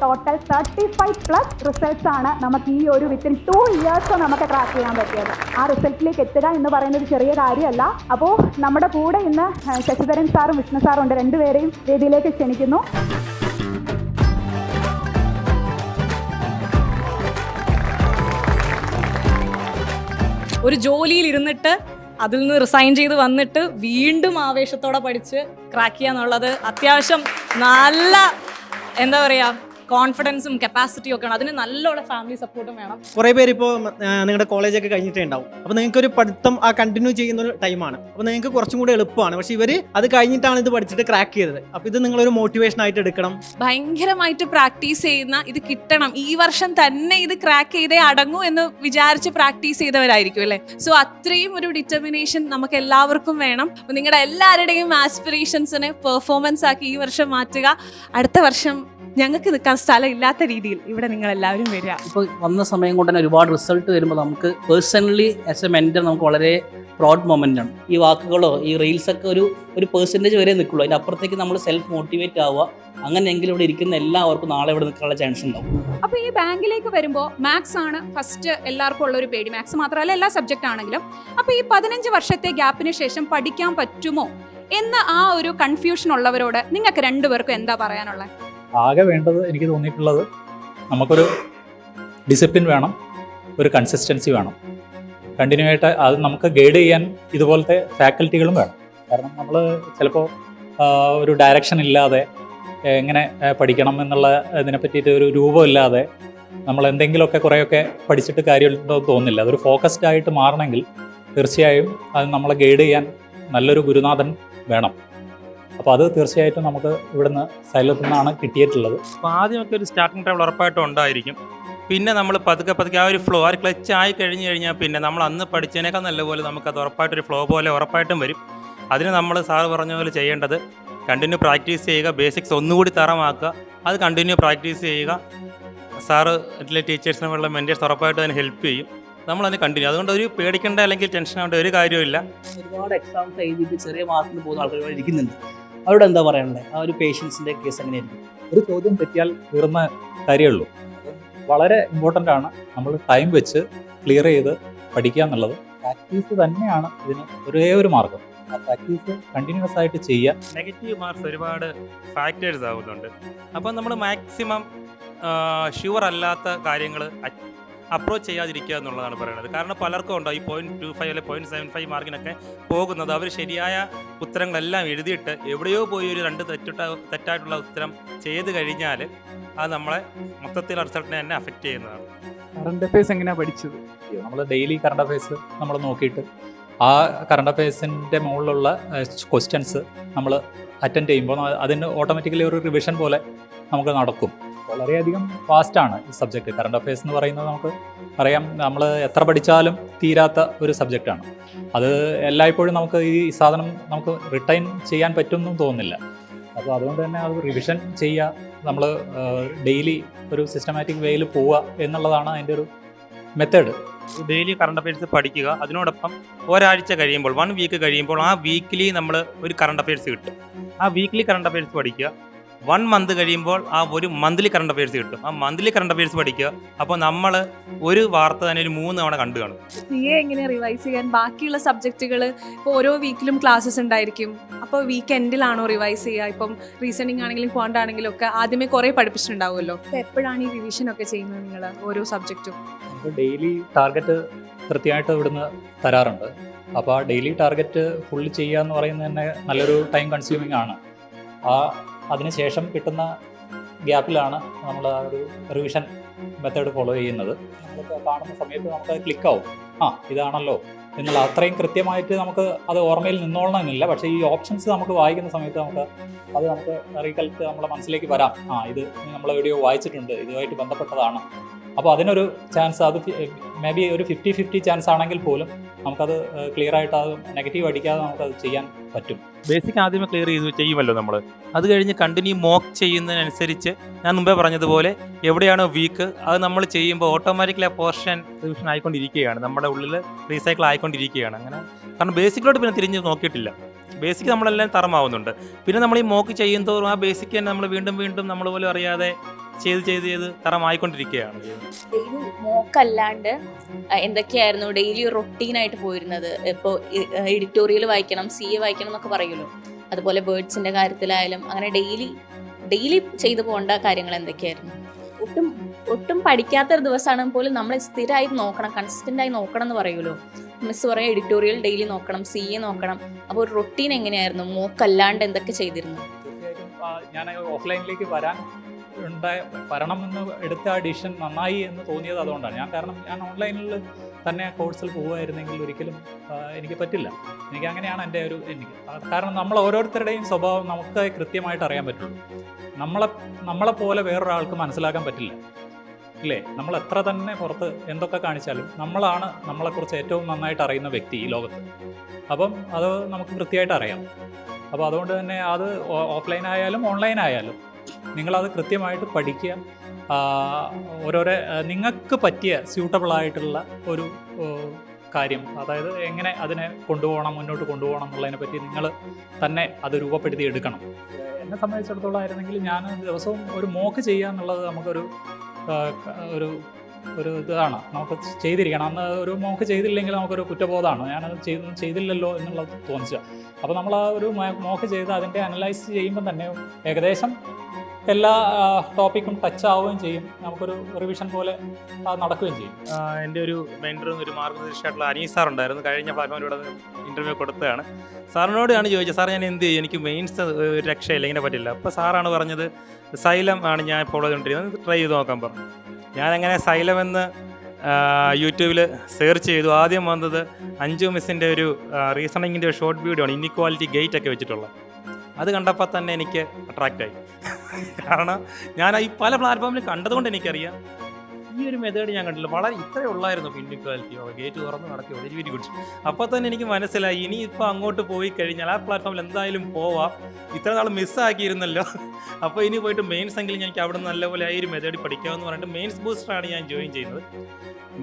Total 35+ results ആണ് നമുക്ക് ഈ ഒരു വിത്തിൻ 2 ഇയേഴ്സ് നമുക്ക് ട്രാക്ക് ചെയ്യാൻ പറ്റിയത്. ആ റിസൾട്ടിലേക്ക് എത്തുക എന്ന് പറയുന്നത് ചെറിയ കാര്യമല്ല. അപ്പോൾ നമ്മുടെ കൂടെ ഇന്ന് ശശിധരൻ സാറും വിഷ്ണു സാറും ഉണ്ട്. രണ്ടുപേരെയും വേദിയിലേക്ക് ക്ഷണിക്കുന്നു. ഒരു ജോലിയിൽ ഇരുന്നിട്ട് അതിൽ നിന്ന് റിസൈൻ ചെയ്ത് വന്നിട്ട് വീണ്ടും ആവേശത്തോടെ പഠിച്ച് ക്രാക്ക് ചെയ്യുക എന്നുള്ളത് അത്യാവശ്യം നല്ല എന്താ പറയുക കോൺഫിഡൻസും കപ്പാസിറ്റിയും ഒക്കെ ആണ്. അതിന് നല്ലോണം ഫാമിലി സപ്പോർട്ടും വേണം. കുറേ പേര് ഇപ്പോൾ നിങ്ങളുടെ കോളേജൊക്കെ കഴിഞ്ഞിട്ടേ ഉണ്ടാവും. അപ്പോൾ നിങ്ങൾക്ക് ഒരു പഠിത്തം കണ്ടിന്യൂ ചെയ്യുന്ന ഒരു ടൈമാണ്. അപ്പോൾ നിങ്ങൾക്ക് കുറച്ചും കൂടി എളുപ്പമാണ്. പക്ഷേ ഇവർ അത് കഴിഞ്ഞിട്ടാണ് ഇത് പഠിച്ചിട്ട് ക്രാക്ക് ചെയ്തത്. അപ്പോൾ ഇത് നിങ്ങളൊരു മോട്ടിവേഷൻ ആയിട്ട് എടുക്കണം. ഭയങ്കരമായിട്ട് പ്രാക്ടീസ് ചെയ്യുന്ന, ഇത് കിട്ടണം, ഈ വർഷം തന്നെ ഇത് ക്രാക്ക് ചെയ്തേ അടങ്ങൂ എന്ന് വിചാരിച്ച് പ്രാക്ടീസ് ചെയ്തവരായിരിക്കും അല്ലേ. സോ അത്രയും ഒരു ഡിറ്റർമിനേഷൻ നമുക്ക് എല്ലാവർക്കും വേണം. നിങ്ങളുടെ എല്ലാവരുടെയും ആസ്പിറേഷൻസിനെ പെർഫോമൻസ് ആക്കി ഈ വർഷം മാറ്റുക. അടുത്ത വർഷം ഞങ്ങൾക്ക് നിൽക്കാൻ സ്ഥലം ഇല്ലാത്ത രീതിയിൽ ഇവിടെ നിങ്ങൾ എല്ലാവരും വരിക. ഇപ്പോൾ വന്ന സമയം കൊണ്ട് തന്നെ ഒരുപാട് റിസൾട്ട് വരുമ്പോൾ നമുക്ക് പേഴ്സണലി ആസ് എ മെൻറ്റർ നമുക്ക് വളരെ പ്രൗഡ് മൊമെൻ്റ് ആണ്. ഈ വാക്കുകളോ ഈ റീൽസൊക്കെ ഒരു പെർസെൻറ്റേജ് വരെ നിൽക്കുള്ളൂ. അതിൻ്റെ അപ്പുറത്തേക്ക് നമ്മൾ സെൽഫ് മോട്ടിവേറ്റ് ആവുക. അങ്ങനെയെങ്കിലും ഇവിടെ ഇരിക്കുന്ന എല്ലാവർക്കും നാളെ ഇവിടെ നിൽക്കാനുള്ള ചാൻസ് ഉണ്ടാവും. അപ്പോൾ ഈ ബാങ്കിലേക്ക് വരുമ്പോൾ മാത്സ് ആണ് ഫസ്റ്റ് എല്ലാവർക്കും ഉള്ളൊരു പേടി. മാത്സ് മാത്രമല്ല എല്ലാ സബ്ജക്റ്റ് ആണെങ്കിലും. അപ്പോൾ ഈ 15 വർഷത്തെ ഗ്യാപ്പിന് ശേഷം പഠിക്കാൻ പറ്റുമോ എന്ന ആ ഒരു കൺഫ്യൂഷൻ ഉള്ളവരോട് നിങ്ങൾക്ക് രണ്ടുപേർക്കും എന്താ പറയാനുള്ളത്? ആകെ വേണ്ടത് എനിക്ക് തോന്നിയിട്ടുള്ളത് നമുക്കൊരു ഡിസിപ്ലിൻ വേണം, ഒരു കൺസിസ്റ്റൻസി വേണം. കണ്ടിന്യൂ ആയിട്ട് അത് നമുക്ക് ഗൈഡ് ചെയ്യാൻ ഇതുപോലത്തെ ഫാക്കൽറ്റികളും വേണം. കാരണം നമ്മൾ ചിലപ്പോൾ ഒരു ഡയറക്ഷൻ ഇല്ലാതെ എങ്ങനെ പഠിക്കണം എന്നുള്ള ഇതിനെ പറ്റിയിട്ട് ഒരു രൂപമില്ലാതെ നമ്മൾ എന്തെങ്കിലുമൊക്കെ കുറേയൊക്കെ പഠിച്ചിട്ട് കാര്യമുണ്ടോ തോന്നുന്നില്ല. അതൊരു ഫോക്കസ്ഡ് ആയിട്ട് മാറണമെങ്കിൽ തീർച്ചയായും അത് നമ്മളെ ഗൈഡ് ചെയ്യാൻ നല്ലൊരു ഗുരുനാഥൻ വേണം. അപ്പോൾ അത് തീർച്ചയായിട്ടും നമുക്ക് ഇവിടുന്ന് സൈലത്തിൽ നിന്നാണ് കിട്ടിയിട്ടുള്ളത്. അപ്പോൾ ആദ്യമൊക്കെ ഒരു സ്റ്റാർട്ടിങ് ട്രബിൾ ഉറപ്പായിട്ടും ഉണ്ടായിരിക്കും. പിന്നെ നമ്മൾ പതുക്കെ ആ ഒരു ഫ്ലോ, ആ ഒരു ക്ലച്ച് ആയി കഴിഞ്ഞാൽ പിന്നെ നമ്മൾ അന്ന് പഠിച്ചതിനേക്കാൾ നല്ലപോലെ നമുക്കത് ഉറപ്പായിട്ടൊരു ഫ്ലോ പോലെ ഉറപ്പായിട്ടും വരും. അതിന് നമ്മൾ സാറ് പറഞ്ഞ പോലെ ചെയ്യേണ്ടത് കണ്ടിന്യൂ പ്രാക്ടീസ് ചെയ്യുക, ബേസിക്സ് ഒന്നുകൂടി തറമാക്കുക, അത് കണ്ടിന്യൂ പ്രാക്ടീസ് ചെയ്യുക. സാറ് ടീച്ചേഴ്സിനുള്ള മെൻറ്റേഴ്സ് ഉറപ്പായിട്ടും അതിന് ഹെൽപ്പ് ചെയ്യും. നമ്മളതിന് കണ്ടിന്യൂ. അതുകൊണ്ട് ഒരു പേടിക്കേണ്ട അല്ലെങ്കിൽ ടെൻഷൻ ആവേണ്ട ഒരു കാര്യമില്ല. ഒരുപാട് എക്സാംസ് എഴുതിയിട്ട് ചെറിയ മാർക്കിന് പോകുന്ന ആൾക്കാർ ഇരിക്കുന്നുണ്ട്. അവിടെ എന്താ പറയാനുള്ളത്? ആ ഒരു പേഷ്യൻസിൻ്റെ കേസ് എങ്ങനെയായിരിക്കും? ഒരു ചോദ്യം തെറ്റിയാൽ തീർന്ന കാര്യമുള്ളൂ. വളരെ ഇമ്പോർട്ടൻ്റ് ആണ് നമ്മൾ ടൈം വെച്ച് ക്ലിയർ ചെയ്ത് പഠിക്കുക എന്നുള്ളത്. പ്രാക്ടീസ് തന്നെയാണ് ഇതിന് ഒരേ ഒരു മാർഗം. ആ പ്രാക്ടീസ് കണ്ടിന്യൂസ് ആയിട്ട് ചെയ്യുക. നെഗറ്റീവ് മാർക്സ് ഒരുപാട് ഫാക്ടേഴ്സ് ആവുന്നുണ്ട്. അപ്പോൾ നമ്മൾ മാക്സിമം ഷുവർ അല്ലാത്ത കാര്യങ്ങൾ അപ്രോച്ച് ചെയ്യാതിരിക്കുക എന്നുള്ളതാണ് പറയുന്നത്. കാരണം പലർക്കും ഉണ്ടോ ഈ 0.25 അല്ലെങ്കിൽ 0.75 മാർക്കിനൊക്കെ പോകുന്നത് അവർ ശരിയായ ഉത്തരങ്ങളെല്ലാം എഴുതിയിട്ട് എവിടെയോ പോയി ഒരു 2 തെറ്റായിട്ടുള്ള ഉത്തരം ചെയ്ത് കഴിഞ്ഞാൽ അത് നമ്മളെ മൊത്തത്തിൽ റിസൾട്ടിനെ തന്നെ അഫക്റ്റ് ചെയ്യുന്നതാണ്. കറണ്ട് അഫയേഴ്സ് എങ്ങനെയാണ് പഠിച്ചത്? നമ്മൾ ഡെയിലി കറണ്ട് അഫയേഴ്സ് നമ്മൾ നോക്കിയിട്ട് ആ കറണ്ട് അഫയേഴ്സിൻ്റെ മുകളിലുള്ള ക്വസ്റ്റ്യൻസ് നമ്മൾ അറ്റൻഡ് ചെയ്യുമ്പോൾ അതിന് ഓട്ടോമാറ്റിക്കലി ഒരു റിവിഷൻ പോലെ നമുക്ക് നടക്കും. വളരെയധികം ഫാസ്റ്റാണ് ഈ സബ്ജക്റ്റ്. കറണ്ട് അഫയേഴ്സ് എന്ന് പറയുന്നത് നമുക്ക് അറിയാം, നമ്മൾ എത്ര പഠിച്ചാലും തീരാത്ത ഒരു സബ്ജക്റ്റാണ്. അത് എല്ലായ്പ്പോഴും നമുക്ക് ഈ സാധനം നമുക്ക് റിട്ടൈൻ ചെയ്യാൻ പറ്റുമെന്നും തോന്നുന്നില്ല. അപ്പോൾ അതുകൊണ്ട് തന്നെ അത് റിവിഷൻ ചെയ്യുക, നമ്മൾ ഡെയിലി ഒരു സിസ്റ്റമാറ്റിക് വേയിൽ പോവുക എന്നുള്ളതാണ് അതിൻ്റെ ഒരു മെത്തേഡ്. ഡെയിലി കറണ്ട് അഫയേഴ്സ് പഠിക്കുക. അതിനോടൊപ്പം ഒരാഴ്ച കഴിയുമ്പോൾ 1 വീക്ക് കഴിയുമ്പോൾ ആ വീക്കിലി നമ്മൾ ഒരു കറണ്ട് അഫയേഴ്സ് കിട്ടും. ആ വീക്കിലി കറണ്ട് അഫയേഴ്സ് പഠിക്കുക. 1 മന്ത് കഴിയുമ്പോൾ ആ ഒരു മന്ത്ലി കറണ്ട് അഫയേഴ്സ് കിട്ടും. ആ മന്ത്ലി കറണ്ട് അഫയേഴ്സ് പഠിക്കുക. അപ്പോൾ നമ്മൾ ഒരു വാർത്ത തന്നെ ഒരു 3 തവണ കണ്ടു കാണും. CA എങ്ങനെ റിവൈസ് ചെയ്യാൻ? ബാക്കിയുള്ള സബ്ജക്റ്റുകൾ ഇപ്പോൾ ഓരോ വീക്കിലും ക്ലാസ്സസ് ഉണ്ടായിരിക്കും. അപ്പോൾ വീക്ക് എൻഡിലാണോ റിവൈസ് ചെയ്യുക? ഇപ്പം റീസണിങ് ആണെങ്കിലും ക്വാണ്ട് ആണെങ്കിലും ഒക്കെ ആദ്യമേ കുറേ പഠിപ്പിച്ചിട്ടുണ്ടാവുമല്ലോ. അപ്പോൾ എപ്പോഴാണ് ഈ റിവിഷൻ ഒക്കെ ചെയ്യുന്നത് നിങ്ങൾ ഓരോ സബ്ജക്റ്റും? നമുക്ക് ഡെയിലി ടാർഗറ്റ് കൃത്യമായിട്ട് ഇവിടുന്ന് തരാറുണ്ട്. അപ്പോൾ ആ ഡെയിലി ടാർഗറ്റ് ഫുള്ള് ചെയ്യുക എന്ന് പറയുന്നത് തന്നെ നല്ലൊരു ടൈം കൺസ്യൂമിങ് ആണ്. അതിനുശേഷം കിട്ടുന്ന ഗ്യാപ്പിലാണ് നമ്മൾ ആ ഒരു റിവിഷൻ മെത്തേഡ് ഫോളോ ചെയ്യുന്നത്. നമ്മൾ കാണുന്ന സമയത്ത് നമുക്ക് ക്ലിക്കാവും, ഇതാണല്ലോ എന്നുള്ള അത്രയും കൃത്യമായിട്ട് നമുക്ക് അത് ഓർമ്മയിൽ നിന്നോളണമെന്നില്ല. പക്ഷേ ഈ ഓപ്ഷൻസ് നമുക്ക് വായിക്കുന്ന സമയത്ത് നമുക്ക് റീകൾട്ട് നമ്മുടെ മനസ്സിലേക്ക് വരാം, ഇത് നമ്മൾ എവിടെയോ വായിച്ചിട്ടുണ്ട്, ഇതുമായിട്ട് ബന്ധപ്പെട്ടതാണ്. അപ്പോൾ അതിനൊരു ചാൻസ്, അത് മേ ബി ഒരു 50-50 ചാൻസ് ആണെങ്കിൽ പോലും നമുക്കത് ക്ലിയർ ആയിട്ട് അത് നെഗറ്റീവ് അടിക്കാതെ നമുക്കത് ചെയ്യാൻ പറ്റും. ബേസിക് ആദ്യമേ ക്ലിയർ ചെയ്ത് ചെയ്യുമല്ലോ നമ്മൾ. അത് കഴിഞ്ഞ് കണ്ടിന്യൂ മോക്ക് ചെയ്യുന്നതിനനുസരിച്ച് ഞാൻ മുമ്പേ പറഞ്ഞതുപോലെ എവിടെയാണോ വീക്ക് അത് നമ്മൾ ചെയ്യുമ്പോൾ ഓട്ടോമാറ്റിക്കലി ആ പോർഷൻ റിവിഷൻ ആയിക്കൊണ്ടിരിക്കുകയാണ്, നമ്മുടെ ഉള്ളിൽ റീസൈക്കിൾ ആയിക്കൊണ്ടിരിക്കുകയാണ്. അങ്ങനെ കാരണം ബേസിക്കിലോട്ട് പിന്നെ തിരിഞ്ഞ് നോക്കിയിട്ടില്ല. ബേസിക് നമ്മളെല്ലാം തറമാവുന്നുണ്ട്. പിന്നെ നമ്മൾ ഈ മോക്ക് ചെയ്യുന്തോറും ആ ബേസിക് തന്നെ നമ്മൾ വീണ്ടും നമ്മൾ പോലും അറിയാതെ ചെയ്ത് തറമായിക്കൊണ്ടിരിക്കുകയാണ്. ഡെയിലി മോക്കല്ലാണ്ട് എന്തൊക്കെയായിരുന്നു ഡെയിലി റൊട്ടീനായിട്ട് പോയിരുന്നത്? ഇപ്പോൾ എഡിറ്റോറിയൽ വായിക്കണം, CA വായിക്കണം എന്നൊക്കെ പറയുമല്ലോ, അതുപോലെ വേർഡ്സിൻ്റെ കാര്യത്തിലായാലും അങ്ങനെ ഡെയിലി ചെയ്തു പോകേണ്ട കാര്യങ്ങൾ എന്തൊക്കെയായിരുന്നു? ഒട്ടും പഠിക്കാത്തൊരു ദിവസമാണ് പോലും നമ്മൾ സ്ഥിരമായി നോക്കണം, കൺസിസ്റ്റൻ്റായി നോക്കണം എന്ന് പറയുമല്ലോ. മിസ് പറയും എഡിറ്റോറിയൽ ഡെയിലി നോക്കണം, CA നോക്കണം. അപ്പോൾ ഒരു റൊട്ടീൻ എങ്ങനെയായിരുന്നു? മോക്കല്ലാണ്ട് എന്തൊക്കെ ചെയ്തിരുന്നു? തീർച്ചയായിട്ടും ഞാൻ ഓഫ്ലൈനിലേക്ക് വരണമെന്ന് എടുത്ത ആ ഡിസിഷൻ നന്നായി എന്ന് തോന്നിയത് അതുകൊണ്ടാണ്. കാരണം ഞാൻ ഓൺലൈനിൽ തന്നെ കോഴ്സിൽ പോകുമായിരുന്നെങ്കിൽ ഒരിക്കലും എനിക്ക് പറ്റില്ല. എനിക്ക് അങ്ങനെയാണ് എൻ്റെ കാരണം നമ്മൾ ഓരോരുത്തരുടെയും സ്വഭാവം നമുക്ക് കൃത്യമായിട്ട് അറിയാൻ പറ്റുള്ളൂ. നമ്മളെപ്പോലെ വേറൊരാൾക്ക് മനസ്സിലാക്കാൻ പറ്റില്ല, ഇല്ലേ? നമ്മൾ എത്ര തന്നെ പുറത്ത് എന്തൊക്കെ കാണിച്ചാലും നമ്മളാണ് നമ്മളെക്കുറിച്ച് ഏറ്റവും നന്നായിട്ട് അറിയുന്ന വ്യക്തി ഈ ലോകത്ത്. അപ്പം അത് നമുക്ക് കൃത്യമായിട്ട് അറിയാം. അപ്പോൾ അതുകൊണ്ട് തന്നെ അത് ഓഫ്ലൈൻ ആയാലും ഓൺലൈൻ ആയാലും നിങ്ങളത് കൃത്യമായിട്ട് പഠിക്കുക. ഓരോരോ നിങ്ങൾക്ക് പറ്റിയ സ്യൂട്ടബിളായിട്ടുള്ള ഒരു കാര്യം, അതായത് എങ്ങനെ അതിനെ മുന്നോട്ട് കൊണ്ടുപോകണം എന്നുള്ളതിനെ പറ്റി നിങ്ങൾ തന്നെ അത് രൂപപ്പെടുത്തി എടുക്കണം. എന്നെ സംബന്ധിച്ചിടത്തോളം ആയിരുന്നെങ്കിൽ ഞാൻ ദിവസവും ഒരു മോക്ക് ചെയ്യുക എന്നുള്ളത് നമുക്കൊരു ഇതാണ്, നമുക്ക് ചെയ്തിരിക്കണം. അന്ന് ഒരു മോക്ക് ചെയ്തില്ലെങ്കിൽ നമുക്കൊരു കുറ്റബോധമാണ്, ഞാനത് ചെയ്തില്ലല്ലോ എന്നുള്ളത് തോന്നിച്ച. അപ്പോൾ നമ്മൾ ആ ഒരു മോക്ക് ചെയ്ത് അതിൻ്റെ അനലൈസ് ചെയ്യുമ്പോൾ തന്നെ ഏകദേശം എല്ലാ ടോപ്പിക്കും ടച്ച് ആവുകയും ചെയ്യും, നമുക്കൊരു റിവിഷൻ പോലെ നടക്കുകയും ചെയ്യും. എൻ്റെ ഒരു മെൻറ്ററും ഒരു മാർഗ്ഗനിർദ്ദേശമായിട്ടുള്ള അനീസ് സാർ ഉണ്ടായിരുന്നു. കഴിഞ്ഞ പ്ലാറ്റ്ഫോമിലൂടെ ഇൻ്റർവ്യൂ കൊടുത്തതാണ്. സാറിനോടാണ് ചോദിച്ചത്, സാർ ഞാൻ എന്ത് ചെയ്യും, എനിക്ക് മെയിൻസ് ഒരു രക്ഷയില്ല, ഇങ്ങനെ പറ്റില്ല. അപ്പോൾ സാറാണ് പറഞ്ഞത് സൈലം ആണ് ഞാൻ ഫോളോ ചെയ്തുകൊണ്ടിരിക്കുന്നത്, ട്രൈ ചെയ്ത് നോക്കാൻ പറഞ്ഞു. ഞാനങ്ങനെ സൈലം എന്ന് യൂട്യൂബിൽ സെർച്ച് ചെയ്തു. ആദ്യം വന്നത് അഞ്ജു മിസ്സിൻ്റെ ഒരു റീസണിങ്ങിൻ്റെ ഒരു ഷോർട്ട് വീഡിയോ ആണ്, ഇൻഇക്വാലിറ്റി ഗേറ്റ് ഒക്കെ വെച്ചിട്ടുള്ളത്. അത് കണ്ടപ്പോൾ തന്നെ എനിക്ക് അട്രാക്റ്റായി. കാരണം ഞാൻ ഈ പല പ്ലാറ്റ്ഫോമിൽ കണ്ടതുകൊണ്ട് എനിക്കറിയാം ഈ ഒരു മെത്തേഡ് ഞാൻ കണ്ടില്ല, വളരെ ഇത്രയേ ഉള്ളായിരുന്നു. ഇൻഇക്വാലിറ്റിയോ ഗേറ്റ് തുറന്ന് നടക്കുകയോ വെരി വെരി ഗുഡ്. അപ്പോൾ തന്നെ എനിക്ക് മനസ്സിലായി ഇനി ഇപ്പോൾ അങ്ങോട്ട് പോയി കഴിഞ്ഞാൽ ആ പ്ലാറ്റ്ഫോമിൽ എന്തായാലും പോവാം, ഇത്ര നാൾ മിസ്സാക്കിയിരുന്നല്ലോ. അപ്പോൾ ഇനി പോയിട്ട് മെയിൻസ് എങ്കിലും എനിക്ക് അവിടെ നിന്ന് നല്ലപോലെ ആ ഒരു മെത്തേഡ് പഠിക്കാമെന്ന് പറഞ്ഞിട്ട് മെയിൻസ് ബൂസ്റ്ററാണ് ഞാൻ ജോയിൻ ചെയ്യുന്നത്.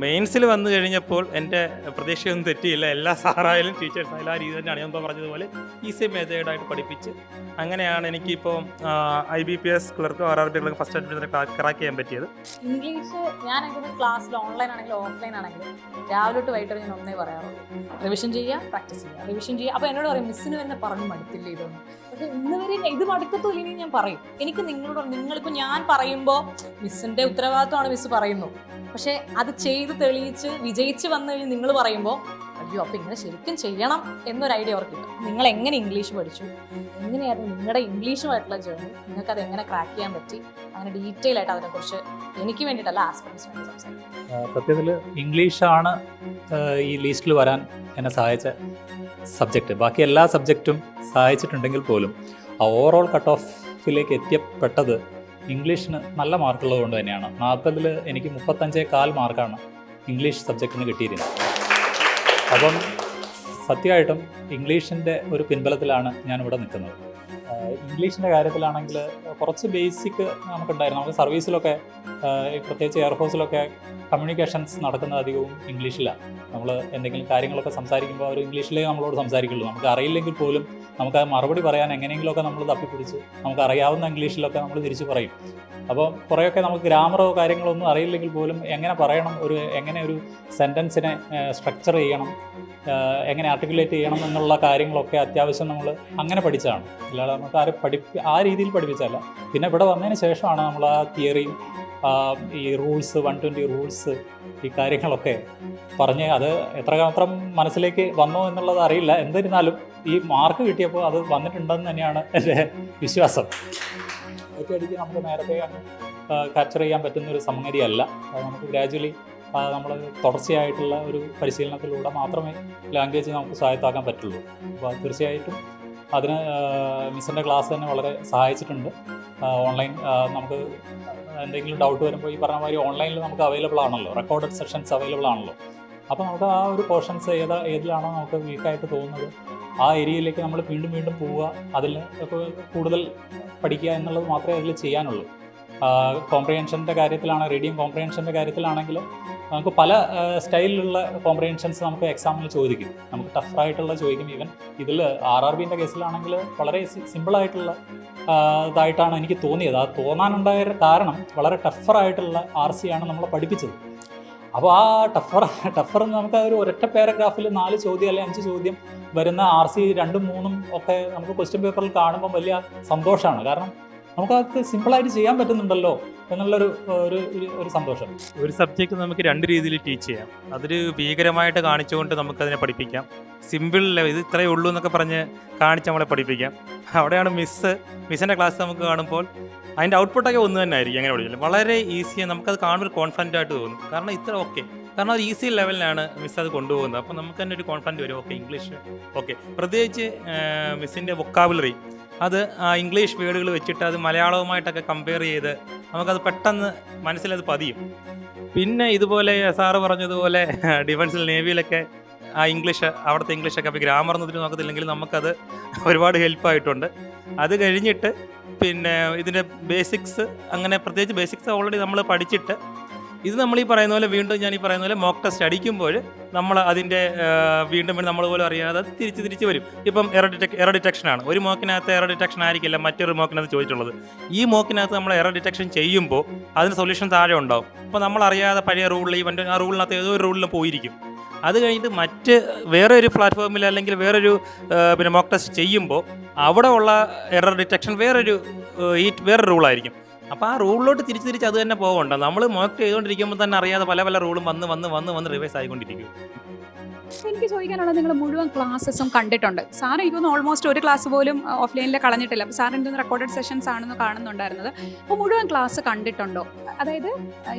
മെയിൻസിൽ വന്നു കഴിഞ്ഞപ്പോൾ എൻ്റെ പ്രതീക്ഷയൊന്നും തെറ്റിയില്ല. എല്ലാ സാറായാലും ടീച്ചേഴ്സായാലും ആ രീതി തന്നെയാണ് ഞാൻ ഇപ്പോൾ പറഞ്ഞതുപോലെ ഈസി മെത്തേഡായിട്ട് പഠിപ്പിച്ച് അങ്ങനെയാണ് എനിക്കിപ്പോൾ IBPS ക്ലർക്കും RRB ക്ലർക്കും ഫസ്റ്റ് അഡ്മിഷനെ ക്രാക്ക് ചെയ്യാൻ പറ്റിയത്. ഇംഗ്ലീഷ് ഞാൻ എനിക്ക് ക്ലാസ്സിൽ ഓൺലൈൻ ആണെങ്കിലും ഓഫ്ലൈൻ ആണെങ്കിലും രാവിലെ തൊട്ട് വൈകിട്ട് ഞാൻ ഒന്നേ പറയാറുള്ളൂ, റിവിഷൻ ചെയ്യുക, പ്രാക്ടീസ് ചെയ്യുക, റിവിഷൻ ചെയ്യുക. അപ്പോൾ എന്നോട് പറയും മിസ്സിന് തന്നെ പറഞ്ഞു മടുത്തില്ല ഇതൊന്നും. പക്ഷേ ഇന്ന് വരെ ഇത് മടുക്കത്തുമില്ല. ഇനി ഞാൻ പറയും, എനിക്ക് നിങ്ങളിപ്പോൾ ഞാൻ പറയുമ്പോൾ മിസ്സിൻ്റെ ഉത്തരവാദിത്വമാണ് മിസ്സ് പറയുന്നു, പക്ഷേ അത് ചെയ്ത് തെളിയിച്ച് വിജയിച്ച് വന്നു കഴിഞ്ഞ് നിങ്ങൾ പറയുമ്പോൾ അയ്യോ അപ്പോൾ ഇങ്ങനെ ശരിക്കും ചെയ്യണം എന്നൊരു ഐഡിയ അവർക്ക് കിട്ടും. നിങ്ങൾ എങ്ങനെ ഇംഗ്ലീഷ് പഠിച്ചു, എങ്ങനെയായിരുന്നു നിങ്ങളുടെ ഇംഗ്ലീഷുമായിട്ടുള്ള ജേർണി, നിങ്ങൾക്കത് എങ്ങനെ ക്രാക്ക് ചെയ്യാൻ പറ്റി, അങ്ങനെ ഡീറ്റെയിൽ ആയിട്ട് അതിനെക്കുറിച്ച് എനിക്ക് വേണ്ടിയിട്ടല്ല ആസ്പിറൻസിന് വേണ്ടി സംസാരിക്കും. സത്യത്തിൽ ഇംഗ്ലീഷാണ് ഈ ലിസ്റ്റിൽ വരാൻ എന്നെ സഹായിച്ച സബ്ജക്റ്റ്. ബാക്കി എല്ലാ സബ്ജക്റ്റും സഹായിച്ചിട്ടുണ്ടെങ്കിൽ പോലും ആ ഓവറോൾ കട്ട് ഓഫിലേക്ക് എത്തിപ്പെട്ടത് ഇംഗ്ലീഷിന് നല്ല മാർക്കുള്ളത് കൊണ്ട് തന്നെയാണ്. 40-ൽ എനിക്ക് 35.4 മാർക്കാണ് ഇംഗ്ലീഷ് സബ്ജക്റ്റിന് കിട്ടിയിരുന്നത്. അപ്പം സത്യമായിട്ടും ഇംഗ്ലീഷിൻ്റെ ഒരു പിൻബലത്തിലാണ് ഞാനിവിടെ നിൽക്കുന്നത്. ഇംഗ്ലീഷിൻ്റെ കാര്യത്തിലാണെങ്കിൽ കുറച്ച് ബേസിക് നമുക്കുണ്ടായിരുന്നു. നമുക്ക് സർവീസിലൊക്കെ പ്രത്യേകിച്ച് എയർഫോഴ്സിലൊക്കെ കമ്മ്യൂണിക്കേഷൻസ് നടക്കുന്നത് അധികവും ഇംഗ്ലീഷിലാണ്. നമ്മൾ എന്തെങ്കിലും കാര്യങ്ങളൊക്കെ സംസാരിക്കുമ്പോൾ അവർ ഇംഗ്ലീഷിലേ നമ്മളോട് സംസാരിക്കുള്ളൂ. നമുക്ക് അറിയില്ലെങ്കിൽ പോലും നമുക്ക് മറുപടി പറയാൻ എങ്ങനെയെങ്കിലുമൊക്കെ നമ്മൾ തപ്പിപ്പിടിച്ച് നമുക്ക് അറിയാവുന്ന ഇംഗ്ലീഷിലൊക്കെ നമ്മൾ തിരിച്ച് പറയും. അപ്പോൾ കുറേയൊക്കെ നമുക്ക് ഗ്രാമറോ കാര്യങ്ങളൊന്നും അറിയില്ലെങ്കിൽ പോലും എങ്ങനെ പറയണം, എങ്ങനെ ഒരു സെൻറ്റൻസിനെ സ്ട്രക്ചർ ചെയ്യണം, എങ്ങനെ ആർട്ടിക്കുലേറ്റ് ചെയ്യണം എന്നുള്ള കാര്യങ്ങളൊക്കെ അത്യാവശ്യം നമ്മൾ അങ്ങനെ പഠിച്ചതാണ്. അല്ലാതെ നമുക്ക് ആ രീതിയിൽ പഠിപ്പിച്ചല്ല. പിന്നെ ഇവിടെ വന്നതിന് ശേഷമാണ് നമ്മൾ ആ തിയറിയും ഈ റൂൾസ് 120 റൂൾസ് ഈ കാര്യങ്ങളൊക്കെ പറഞ്ഞ് അത് എത്രമാത്രം മനസ്സിലേക്ക് വന്നോ എന്നുള്ളത് അറിയില്ല. എന്നിരുന്നാലും ഈ മാർക്ക് കിട്ടിയപ്പോൾ അത് വന്നിട്ടുണ്ടെന്ന് തന്നെയാണ് എൻ്റെ വിശ്വാസം. ഒറ്റയടിക്ക് നമുക്ക് നേരത്തെ ക്യാപ്ചർ ചെയ്യാൻ പറ്റുന്നൊരു സംഗതിയല്ല. നമുക്ക് ഗ്രാജുവലി നമ്മൾ തുടർച്ചയായിട്ടുള്ള ഒരു പരിശീലനത്തിലൂടെ മാത്രമേ ലാംഗ്വേജ് നമുക്ക് സ്വായത്തമാക്കാൻ പറ്റുള്ളൂ. അപ്പോൾ തീർച്ചയായിട്ടും അതിന് മിസ്സിൻ്റെ ക്ലാസ് തന്നെ വളരെ സഹായിച്ചിട്ടുണ്ട്. ഓൺലൈൻ നമുക്ക് എന്തെങ്കിലും ഡൗട്ട് വരുമ്പോൾ ഈ പറഞ്ഞ മാതിരി ഓൺലൈനിൽ നമുക്ക് അവൈലബിൾ ആണല്ലോ, റെക്കോർഡഡ് സെഷൻസ് അവൈലബിൾ ആണല്ലോ. അപ്പോൾ നമുക്ക് ആ ഒരു പോർഷൻസ് ഏതിലാണോ നമുക്ക് വീക്കായിട്ട് തോന്നുന്നത് ആ ഏരിയയിലേക്ക് നമ്മൾ വീണ്ടും പോവുക, അതിൽ കൂടുതൽ പഠിക്കുക എന്നുള്ളത് മാത്രമേ അതിൽ ചെയ്യാനുള്ളൂ. കോംപ്രിഹെൻഷൻ്റെ കാര്യത്തിലാണ്, റീഡിങ് കോംപ്രിഹെൻഷൻ്റെ കാര്യത്തിലാണെങ്കിൽ നമുക്ക് പല സ്റ്റൈലിലുള്ള കോംപ്രിഹെൻഷൻസ് നമുക്ക് എക്സാമിൽ ചോദിക്കും. നമുക്ക് ടഫായിട്ടുള്ള ചോദിക്കും. ഈവൻ ഇതിൽ RRBൻ്റെ കേസിലാണെങ്കിൽ വളരെ സിമ്പിളായിട്ടുള്ള ഇതായിട്ടാണ് എനിക്ക് തോന്നിയത്. അത് തോന്നാനുണ്ടായ കാരണം വളരെ ടഫറായിട്ടുള്ള RC ആണ് നമ്മളെ പഠിപ്പിച്ചത്. അപ്പോൾ ആ ടഫർ നമുക്ക് ഒരു ഒരൊറ്റ പാരഗ്രാഫിൽ 4 ചോദ്യം അല്ലെങ്കിൽ 5 ചോദ്യം വരുന്ന RC 2, 3 ഒക്കെ നമുക്ക് ക്വസ്റ്റ്യൻ പേപ്പറിൽ കാണുമ്പോൾ വലിയ സന്തോഷമാണ്. കാരണം നമുക്കത് സിമ്പിളായിട്ട് ചെയ്യാൻ പറ്റുന്നുണ്ടല്ലോ എന്നുള്ളൊരു ഒരു സന്തോഷം. ഒരു സബ്ജക്റ്റ് നമുക്ക് 2 രീതിയിൽ ടീച്ച് ചെയ്യാം. അതൊരു ഭീകരമായിട്ട് കാണിച്ചുകൊണ്ട് നമുക്കതിനെ പഠിപ്പിക്കാം. സിമ്പിൾ ഇത് ഇത്രയേ ഉള്ളൂ എന്നൊക്കെ പറഞ്ഞ് കാണിച്ച് നമ്മളെ പഠിപ്പിക്കാം. അവിടെയാണ് മിസ്സിൻ്റെ ക്ലാസ് നമുക്ക് കാണുമ്പോൾ അതിൻ്റെ ഔട്ട്പുട്ടൊക്കെ ഒന്ന് തന്നെ ആയിരിക്കും. അങ്ങനെ പഠിക്കില്ല, വളരെ ഈസിയാണ്. നമുക്കത് കാണുമ്പോൾ കോൺഫിഡൻ്റ് ആയിട്ട് തോന്നും. കാരണം ഇത്ര ഓക്കെ, കാരണം ഒരു ഈസി ലെവലിലാണ് മിസ് അത് കൊണ്ടുപോകുന്നത്. അപ്പോൾ നമുക്ക് തന്നെ ഒരു കോൺഫിഡൻറ്റ് വരും. Okay, English okay. പ്രത്യേകിച്ച് മിസ്സിൻ്റെ വൊക്കാബുലറി അത് ഇംഗ്ലീഷ് വേർഡുകൾ വെച്ചിട്ട് അത് മലയാളവുമായിട്ടൊക്കെ കമ്പയർ ചെയ്ത് നമുക്കത് പെട്ടെന്ന് മനസ്സിലത് പതിയും. പിന്നെ ഇതുപോലെ സാറ് പറഞ്ഞതുപോലെ ഡിഫൻസിൽ നേവിയിലൊക്കെ ആ ഇംഗ്ലീഷ്, അവിടുത്തെ ഇംഗ്ലീഷൊക്കെ അപ്പോൾ ഗ്രാമർ ഒന്നും നോക്കത്തില്ലെങ്കിൽ നമുക്കത് ഒരുപാട് ഹെൽപ്പായിട്ടുണ്ട്. അത് കഴിഞ്ഞിട്ട് പിന്നെ ഇതിൻ്റെ ബേസിക്സ്, അങ്ങനെ പ്രത്യേകിച്ച് ബേസിക്സ് ഓൾറെഡി നമ്മൾ പഠിച്ചിട്ട് ഇത് നമ്മൾ ഈ പറയുന്ന പോലെ വീണ്ടും ഞാൻ ഈ പറയുന്ന പോലെ മോക്ക് ടെസ്റ്റ് അടിക്കുമ്പോൾ നമ്മൾ അതിൻ്റെ വീണ്ടും നമ്മൾ പോലും അറിയാതെ അത് തിരിച്ച് വരും. ഇപ്പം എറർ ഡിറ്റക്ഷനാണ്. ഒരു മോക്കിനകത്ത് എറർ ഡിറ്റക്ഷൻ ആയിരിക്കില്ല മറ്റൊരു മോക്കിനകത്ത് ചോദിച്ചിട്ടുള്ളത്. ഈ മോക്കിനകത്ത് നമ്മൾ എറർ ഡിറ്റക്ഷൻ ചെയ്യുമ്പോൾ അതിന് സൊല്യൂഷൻ താഴെ ഉണ്ടാവും. അപ്പോൾ നമ്മൾ അറിയാതെ പഴയ റൂളിൽ ഈ ആ റൂളിനകത്ത് ഏതോ ഒരു റൂളിൽ പോയിരിക്കും. അത് കഴിഞ്ഞിട്ട് മറ്റ് വേറെ ഒരു പ്ലാറ്റ്ഫോമിൽ അല്ലെങ്കിൽ വേറൊരു പിന്നെ മോക്ക് ടെസ്റ്റ് ചെയ്യുമ്പോൾ അവിടെ ഉള്ള എറർ ഡിറ്റക്ഷൻ വേറൊരു റൂളായിരിക്കും. അപ്പോൾ ആ റൂളിലോട്ട് തിരിച്ച് അത് തന്നെ പോകണ്ട. നമ്മൾ മോക്ക് ചെയ്തുകൊണ്ടിരിക്കുമ്പോൾ തന്നെ അറിയാതെ പല റൂളും വന്ന് റിവൈസ് ആയിക്കൊണ്ടിരിക്കും. എനിക്ക് ചോദിക്കാനുള്ളത്, നിങ്ങൾ മുഴുവൻ ക്ലാസ്സസും കണ്ടിട്ടുണ്ട്. സാർ എനിക്കൊന്ന് ഓൾമോസ്റ്റ് ഒരു ക്ലാസ് പോലും ഓഫ്ലൈനിൽ കളഞ്ഞിട്ടില്ല. അപ്പോൾ സാർ എനിക്കൊന്ന് റെക്കോർഡഡ് സെഷൻസ് ആണെന്ന് കാണുന്നുണ്ടായിരുന്നത്. അപ്പോൾ മുഴുവൻ ക്ലാസ് കണ്ടിട്ടുണ്ടോ? അതായത്